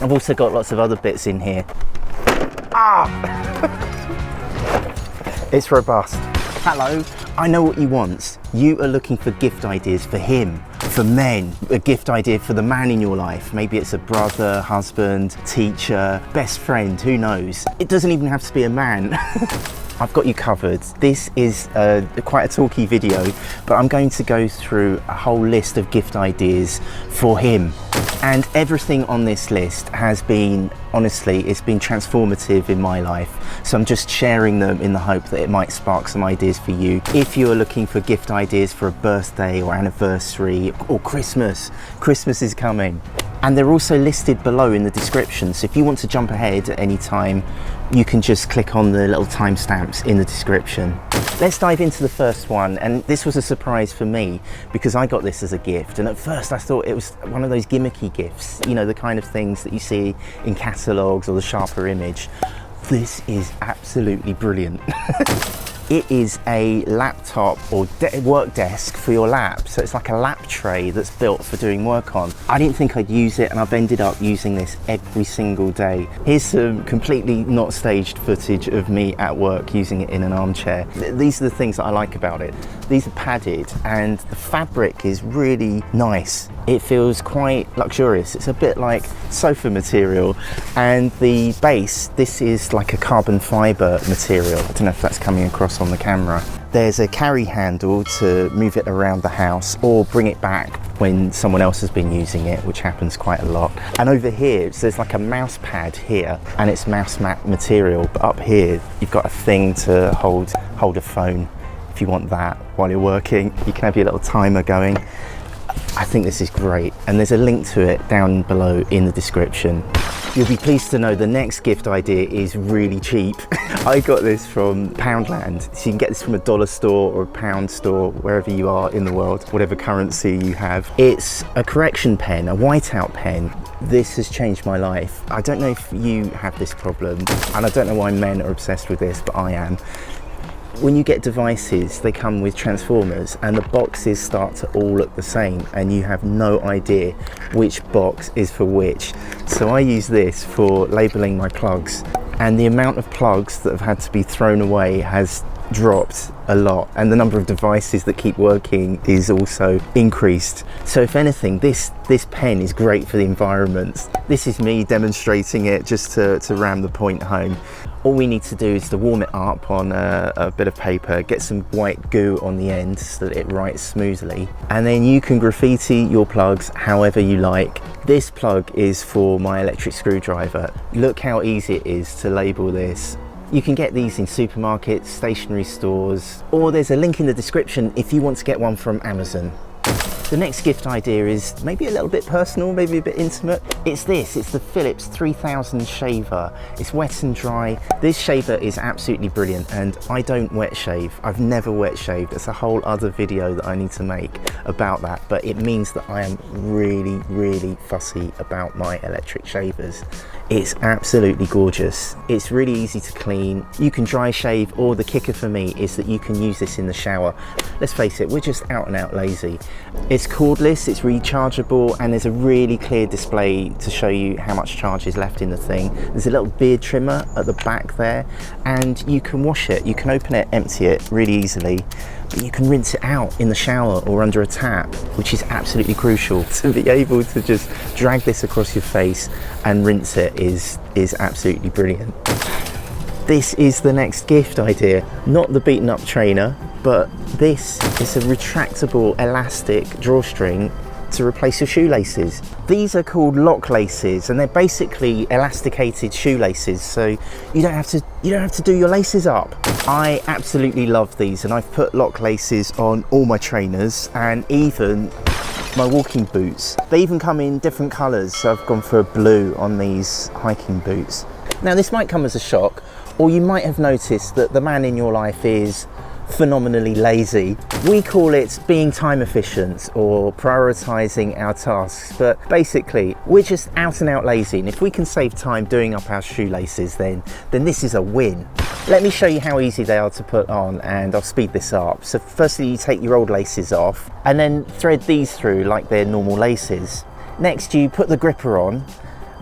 I've also got lots of other bits in here. Ah! It's robust. Hello, I know what you want. You are looking for gift ideas for him, for men. A gift idea for the man in your life. Maybe it's a brother, husband, teacher, best friend, who knows? It doesn't even have to be a man. I've got you covered. This is quite a talky video, but I'm going to go through a whole list of gift ideas for him. And everything on this list has been, honestly, it's been transformative in my life. So I'm just sharing them in the hope that it might spark some ideas for you. If you're looking for gift ideas for a birthday or anniversary or Christmas, Christmas is coming. And they're also listed below in the description. So if you want to jump ahead at any time, you can just click on the little timestamps in the description. Let's dive into the first one. And this was a surprise for me because I got this as a gift. And at first I thought it was one of those gimmicky gifts, you know, the kind of things that you see in catalogues or the Sharper Image. This is absolutely brilliant. It is a laptop or work desk for your lap. So it's like a lap tray that's built for doing work on. I didn't think I'd use it and I've ended up using this every single day. Here's some completely not staged footage of me at work using it in an armchair. These are the things that I like about it. These are padded and the fabric is really nice. It feels quite luxurious. It's a bit like sofa material, and the base, this is like a carbon fiber material. I don't know if that's coming across on the camera. There's a carry handle to move it around the house or bring it back when someone else has been using it, which happens quite a lot. And over here, so there's like a mouse pad here, and it's mouse mat material, but up here, you've got a thing to hold a phone if you want that while you're working. You can have your little timer going. I think this is great, and there's a link to it down below in the description. You'll be pleased to know the next gift idea is really cheap. I got this from Poundland, so you can get this from a dollar store or a pound store, wherever you are in the world, whatever currency you have. It's a correction pen, a whiteout pen. This has changed my life. I don't know if you have this problem, and I don't know why men are obsessed with this, but I am. When you get devices, they come with transformers and the boxes start to all look the same and you have no idea which box is for which. So I use this for labeling my plugs, and the amount of plugs that have had to be thrown away has dropped a lot, and the number of devices that keep working is also increased. So if anything, this pen is great for the environment. This is me demonstrating it just to ram the point home. All we need to do is to warm it up on a bit of paper, get some white goo on the end so that it writes smoothly, and then you can graffiti your plugs however you like. This plug is for my electric screwdriver. Look how easy it is to label this. You can get these in supermarkets, stationery stores, or there's a link in the description if you want to get one from Amazon. The next gift idea is maybe a little bit personal, maybe a bit intimate. It's this, it's the Philips 3000 shaver. It's wet and dry. This shaver is absolutely brilliant, and I don't wet shave. I've never wet shaved. It's a whole other video that I need to make about that, but it means that I am really, really fussy about my electric shavers. It's absolutely gorgeous. It's really easy to clean. You can dry shave, or the kicker for me is that you can use this in the shower. Let's face it, we're just out and out lazy. It's cordless, it's rechargeable, and there's a really clear display to show you how much charge is left in the thing. There's a little beard trimmer at the back there, and you can wash it. You can open it, empty it really easily, but you can rinse it out in the shower or under a tap, which is absolutely crucial. To be able to just drag this across your face and rinse it is absolutely brilliant. This is the next gift idea. Not the beaten up trainer, but this is a retractable elastic drawstring to replace your shoelaces. These are called lock laces, and they're basically elasticated shoelaces, so you don't have to do your laces up. I absolutely love these, and I've put lock laces on all my trainers and even my walking boots. They even come in different colours, so I've gone for a blue on these hiking boots. Now this might come as a shock, or you might have noticed that the man in your life is phenomenally lazy. We call it being time efficient or prioritizing our tasks, but basically we're just out and out lazy, and if we can save time doing up our shoelaces, then this is a win. Let me show you how easy they are to put on, and I'll speed this up. So firstly, you take your old laces off and then thread these through like they're normal laces. Next, you put the gripper on,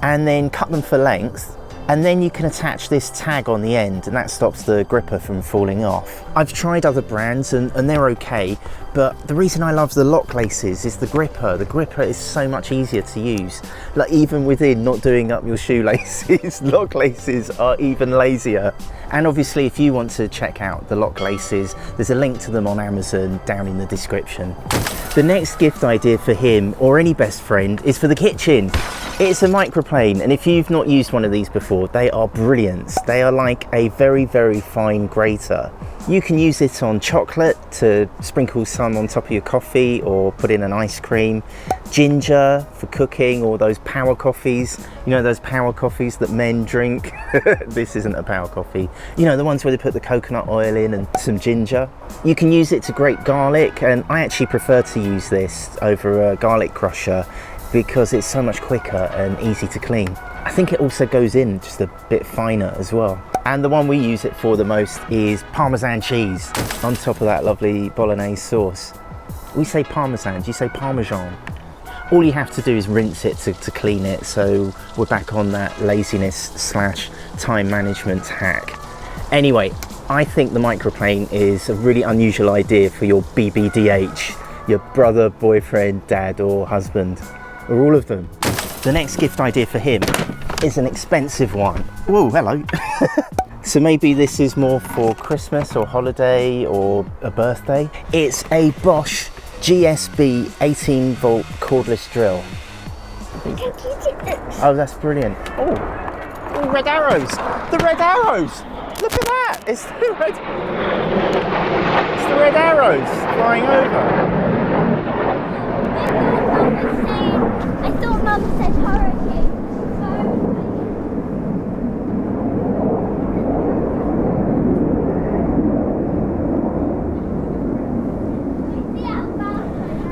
and then cut them for length. And then you can attach this tag on the end, and that stops the gripper from falling off. I've tried other brands and they're okay, but the reason I love the lock laces is the gripper. The gripper is so much easier to use. Like, even within not doing up your shoelaces, lock laces are even lazier. And obviously, if you want to check out the lock laces, there's a link to them on Amazon down in the description. The next gift idea for him, or any best friend, is for the kitchen. It's a microplane, and if you've not used one of these before, they are brilliant. They are like a very, very fine grater. You can use it on chocolate to sprinkle some on top of your coffee or put in an ice cream. Ginger for cooking, or those power coffees. You know, those power coffees that men drink? This isn't a power coffee. You know, the ones where they put the coconut oil in and some ginger. You can use it to grate garlic, and I actually prefer to use this over a garlic crusher because it's so much quicker and easy to clean. I think it also goes in just a bit finer as well. And the one we use it for the most is Parmesan cheese on top of that lovely bolognese sauce. We say Parmesan, do you say Parmesan? All you have to do is rinse it to clean it, so we're back on that laziness / time management hack. Anyway, I think the microplane is a really unusual idea for your BBDH, your brother, boyfriend, dad or husband, or all of them. The next gift idea for him is an expensive one. Whoa, hello. So maybe this is more for Christmas or holiday or a birthday. It's a Bosch GSB 18 volt cordless drill. Oh, that's brilliant. Oh, red arrows. The red arrows. Look at that. It's the red arrows flying over. I thought Mum said hurricane.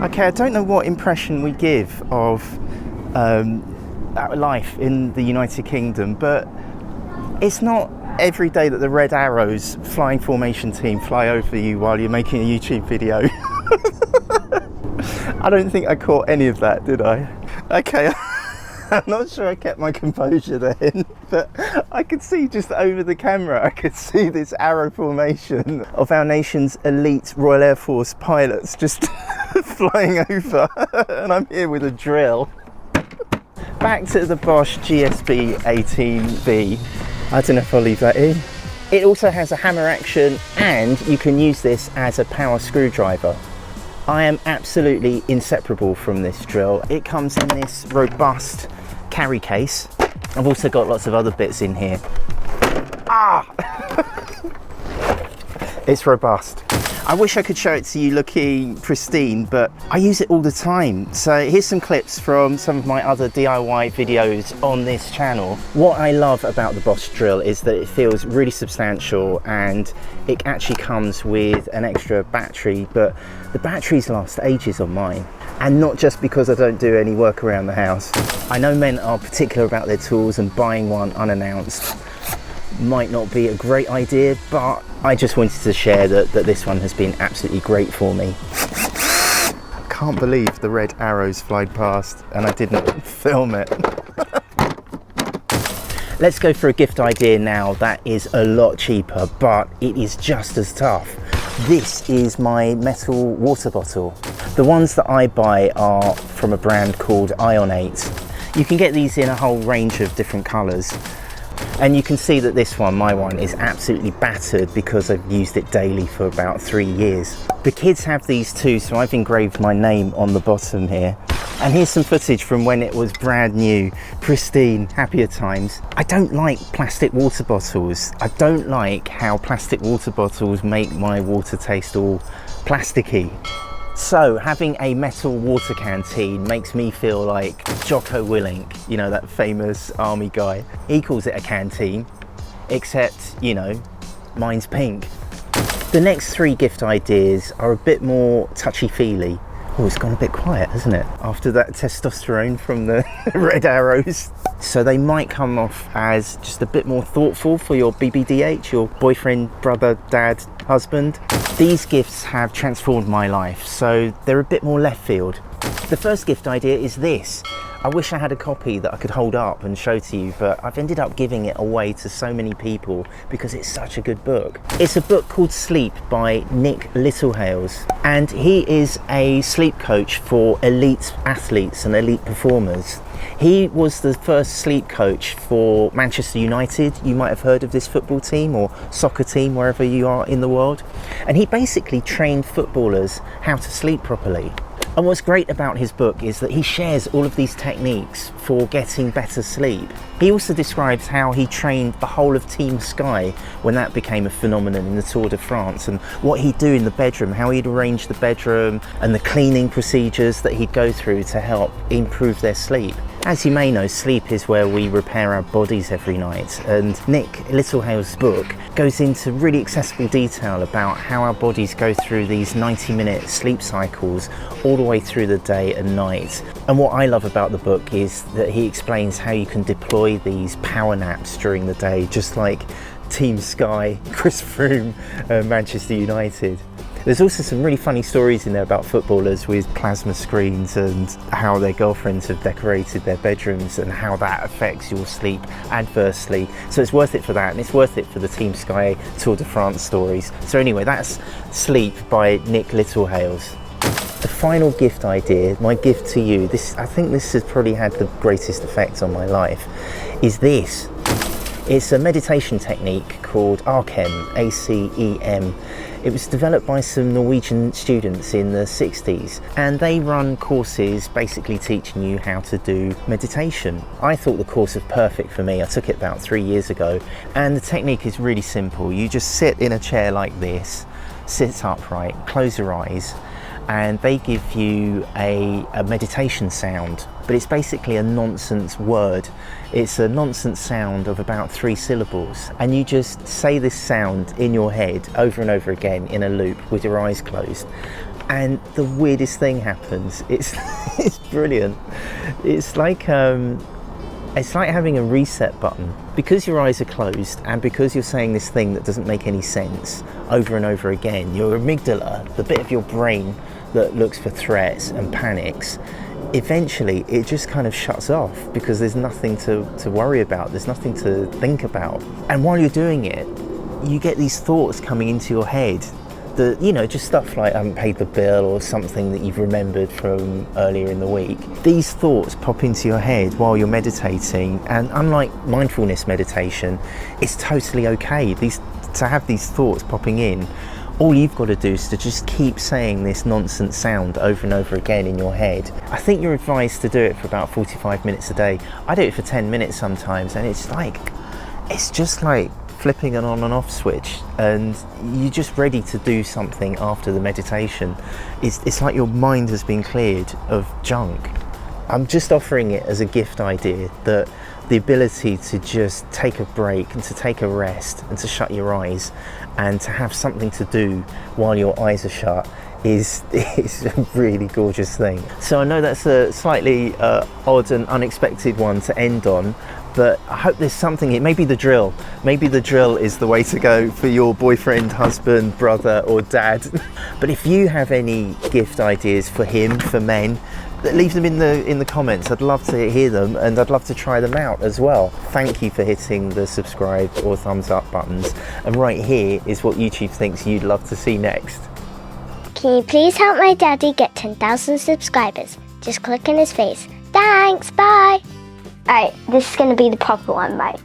Okay, I don't know what impression we give of life in the United Kingdom, but it's not every day that the Red Arrows flying formation team fly over you while you're making a YouTube video. I don't think I caught any of that, did I? Okay, I'm not sure I kept my composure then, but I could see just over the camera, I could see this arrow formation of our nation's elite Royal Air Force pilots just flying over, and I'm here with a drill. Back to the Bosch GSB 18V. I don't know if I'll leave that in. It also has a hammer action, and you can use this as a power screwdriver. I am absolutely inseparable from this drill. It comes in this robust carry case. I've also got lots of other bits in here. Ah! It's robust. I wish I could show it to you looking pristine, but I use it all the time. So here's some clips from some of my other DIY videos on this channel. What I love about the Bosch drill is that it feels really substantial, and it actually comes with an extra battery, but the batteries last ages on mine. And not just because I don't do any work around the house. I know men are particular about their tools, and buying one unannounced might not be a great idea, but I just wanted to share that this one has been absolutely great for me. I can't believe the red arrows flied past and I didn't film it. Let's go for a gift idea now that is a lot cheaper, but it is just as tough. This is my metal water bottle. The ones that I buy are from a brand called Ionate. You can get these in a whole range of different colours. And you can see that this one, my one, is absolutely battered because I've used it daily for about 3 years. The kids have these too, so I've engraved my name on the bottom here. And here's some footage from when it was brand new, pristine, happier times. I don't like plastic water bottles. I don't like how plastic water bottles make my water taste all plasticky. So having a metal water canteen makes me feel like Jocko Willink, you know, that famous army guy. He calls it a canteen, except, you know, mine's pink. The next 3 gift ideas are a bit more touchy-feely. Oh, it's gone a bit quiet, hasn't it? After that testosterone from the red arrows. So they might come off as just a bit more thoughtful for your BBDH, your boyfriend, brother, dad, husband. These gifts have transformed my life, so they're a bit more left field. The first gift idea is this. I wish I had a copy that I could hold up and show to you, but I've ended up giving it away to so many people because it's such a good book. It's a book called Sleep by Nick Littlehales, and he is a sleep coach for elite athletes and elite performers. He was the first sleep coach for Manchester United. You might have heard of this football team or soccer team, wherever you are in the world. And he basically trained footballers how to sleep properly. And what's great about his book is that he shares all of these techniques for getting better sleep. He also describes how he trained the whole of Team Sky when that became a phenomenon in the Tour de France, and what he'd do in the bedroom, how he'd arrange the bedroom and the cleaning procedures that he'd go through to help improve their sleep. As you may know, sleep is where we repair our bodies every night, and Nick Littlehales' book goes into really accessible detail about how our bodies go through these 90-minute sleep cycles all the way through the day and night. And what I love about the book is that he explains how you can deploy these power naps during the day, just like Team Sky, Chris Froome, Manchester United. There's also some really funny stories in there about footballers with plasma screens and how their girlfriends have decorated their bedrooms and how that affects your sleep adversely. So it's worth it for that, and it's worth it for the Team Sky Tour de France stories. So anyway, that's Sleep by Nick Littlehales. The final gift idea, my gift to you, I think this has probably had the greatest effect on my life, is this. It's a meditation technique called ACEM, A-C-E-M. It was developed by some Norwegian students in the 60s, and they run courses basically teaching you how to do meditation. I thought the course was perfect for me. I took it about 3 years ago, and the technique is really simple. You just sit in a chair like this, sit upright, close your eyes, and they give you a meditation sound, but it's basically a nonsense word. It's a nonsense sound of about 3 syllables, and you just say this sound in your head over and over again in a loop with your eyes closed, and the weirdest thing happens. It's it's brilliant. It's like having a reset button. Because your eyes are closed and because you're saying this thing that doesn't make any sense over and over again, your amygdala, the bit of your brain that looks for threats and panics, eventually it just kind of shuts off because there's nothing to worry about, there's nothing to think about. And while you're doing it, you get these thoughts coming into your head that, you know, just stuff like I haven't paid the bill or something that you've remembered from earlier in the week. These thoughts pop into your head while you're meditating, and unlike mindfulness meditation, it's totally okay to have these thoughts popping in. All you've got to do is to just keep saying this nonsense sound over and over again in your head. I think you're advised to do it for about 45 minutes a day. I do it for 10 minutes sometimes, and it's just like flipping an on and off switch, and you're just ready to do something after the meditation. It's like your mind has been cleared of junk. I'm just offering it as a gift idea, that the ability to just take a break and to take a rest and to shut your eyes and to have something to do while your eyes are shut is a really gorgeous thing. So I know that's a slightly odd and unexpected one to end on, but I hope there's something here. Maybe the drill. Maybe the drill is the way to go for your boyfriend, husband, brother or dad. But if you have any gift ideas for him, for men, leave them in the comments. I'd love to hear them, and I'd love to try them out as well. Thank you for hitting the subscribe or thumbs up buttons. And right here is what YouTube thinks you'd love to see next. Can you please help my daddy get 10,000 subscribers? Just click on his face. Thanks, bye! Alright, this is going to be the proper one, bye.